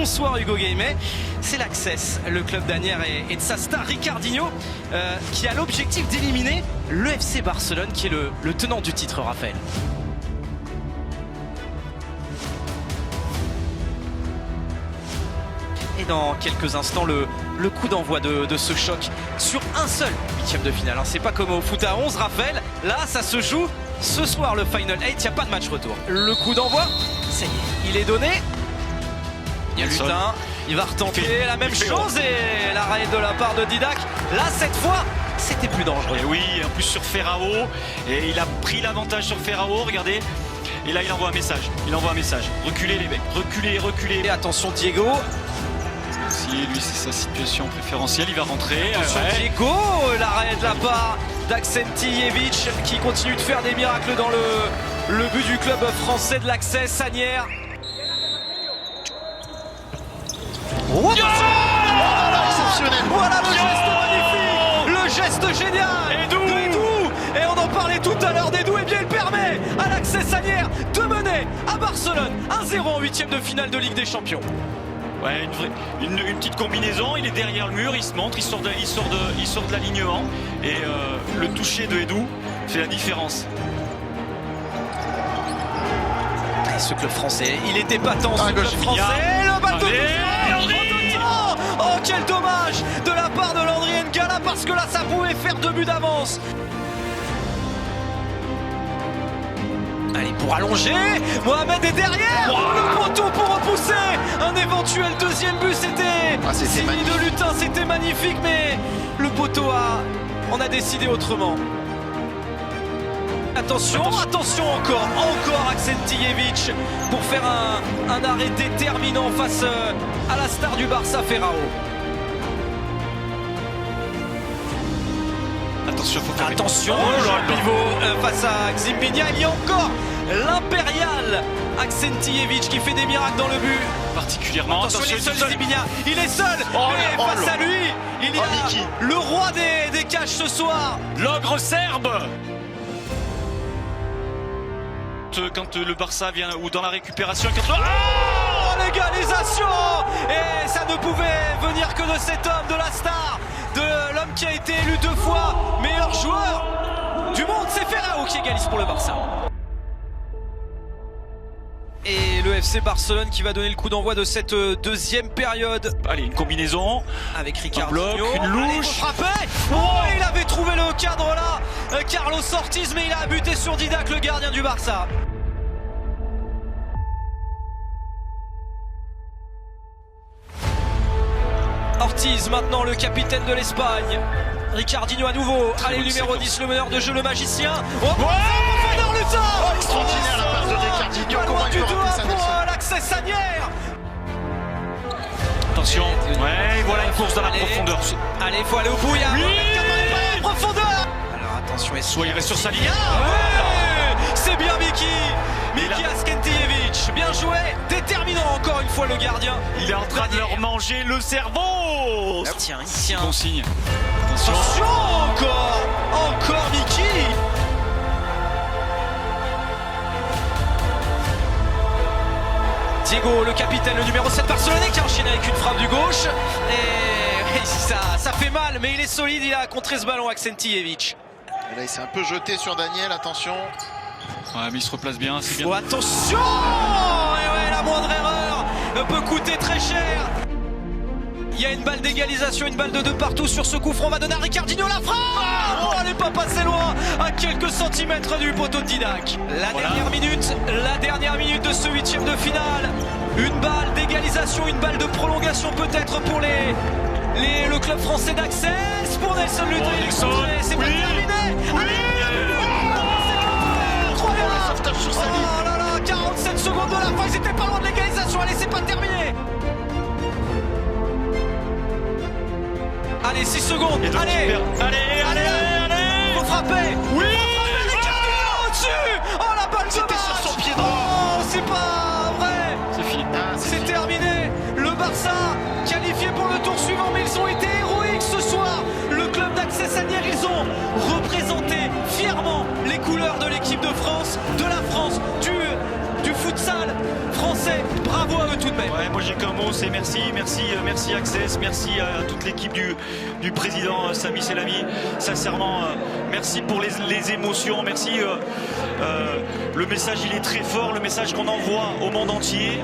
Bonsoir Hugo Guémet. C'est l'Access, le club d'Asnières et de sa star Ricardinho qui a l'objectif d'éliminer le FC Barcelone qui est le tenant du titre, Raphaël. Et dans quelques instants, le coup d'envoi de ce choc sur un seul huitième de finale. C'est pas comme au foot à 11, Raphaël. Là, ça se joue ce soir, le Final 8. Il n'y a pas de match retour. Le coup d'envoi, ça y est, il est donné. Il y a Lutin, il va retenter la même chose et l'arrêt de la part de Didac. Là, cette fois, c'était plus dangereux. Et oui, en plus sur Ferrao. Et il a pris l'avantage sur Ferrao, regardez. Et là, il envoie un message. Reculez les mecs, reculez. Et attention Diego. Si lui c'est sa situation préférentielle, il va rentrer. Attention Diego, l'arrêt de la part d'Aksentijevic qui continue de faire des miracles dans le but du club français de l'Access, Asnières. Oh, exceptionnel. Voilà le geste magnifique, le geste génial de Edou. Et on en parlait tout à l'heure d'Edou, et bien il permet à l'Access Asnières de mener à Barcelone 1-0 en huitième de finale de Ligue des Champions. Ouais, une petite combinaison, il est derrière le mur, il se montre, il sort de l'alignement et le toucher de Edou fait la différence. Et ce club français, il était épatant, ce club français, le ballon de oh quel dommage de la part de Landry N'Gala, parce que là ça pouvait faire 2 buts d'avance. Allez, pour allonger, Mohamed est derrière, le poteau pour repousser un éventuel deuxième but, c'était signé de Lutin, c'était magnifique, mais le poteau on a décidé autrement. Attention encore Aksentijevic pour faire un arrêt déterminant face à la star du Barça, Ferrao. Attention, le pivot face à Ximbinia. Il y a encore l'impérial Aksentijevic qui fait des miracles dans le but. Particulièrement. Attention, il est seul, Ximbinia. Il est seul. Mais face à lui, il y a le roi des cages ce soir. L'ogre serbe. Quand le Barça vient, ou dans la récupération, l'égalisation. Et ça ne pouvait venir que de cet homme, de la star, de l'homme qui a été élu 2 fois meilleur joueur du monde. C'est Ferrao qui égalise pour le Barça. Et le FC Barcelone qui va donner le coup d'envoi de cette deuxième période. Allez, une combinaison avec Ricardinho, une louche. Il avait trouvé le cadre là, Carlos Ortiz, mais il a buté sur Didac, le gardien du Barça. Ortiz maintenant, le capitaine de l'Espagne. Ricardinho à nouveau. Allez, numéro 10, le meneur de jeu, le magicien. Extraordinaire la passe de Ricardinho. Comment du doigt pour l'Access Asnières. Attention, ouais, voilà une course dans la profondeur. Allez, il faut aller au bout, il y a profondeur. Alors attention, soit il reste sur sa ligne. C'est bien Miki Aksentijevic, bien joué, déterminant encore une fois le gardien. Il est en train de leur manger le cerveau. Il tient. Bon signe. Attention, encore Miki. Diego, le capitaine, le numéro 7 barcelonais qui enchaîne avec une frappe du gauche. Et ça fait mal, mais il est solide, il a contré ce ballon, Aksentijevic. Et là, il s'est un peu jeté sur Daniel, attention. Ouais, mais il se replace bien, c'est bien. Oh, attention. Et ouais, la moindre erreur peut coûter très cher. Il y a une balle d'égalisation, une balle de 2 partout sur ce coup franc. On va donner à Ricardinho la frappe. Elle n'est pas passée loin, à quelques centimètres du poteau de Didac. La dernière minute de ce huitième de finale. Une balle d'égalisation, une balle de prolongation peut-être pour le club français d'Access. Pour Nelson Ludwig. C'est pas terminé. Oh là là, 47 secondes de la fin, ils étaient pas loin de l'égalisation. Allez, c'est pas terminé. Allez, 6 secondes. Allez, faut frapper. Oui. Ricardinho au-dessus. Oh, la balle c'était sur son pied droit. Oh, c'est pas vrai. C'est fini. C'est terminé. Le Barça qualifié pour le tour suivant, mais ils ont été héroïques ce soir. Le club d'Access Asnières, ils ont représenté fièrement les couleurs de l'équipe de France, de la France, du futsal français. Bravo à eux tous. tout de même. Ouais, moi j'ai qu'un mot, c'est merci Access, merci à toute l'équipe du président Sami Selami. Sincèrement, merci pour les émotions, merci. Le message il est très fort, le message qu'on envoie au monde entier.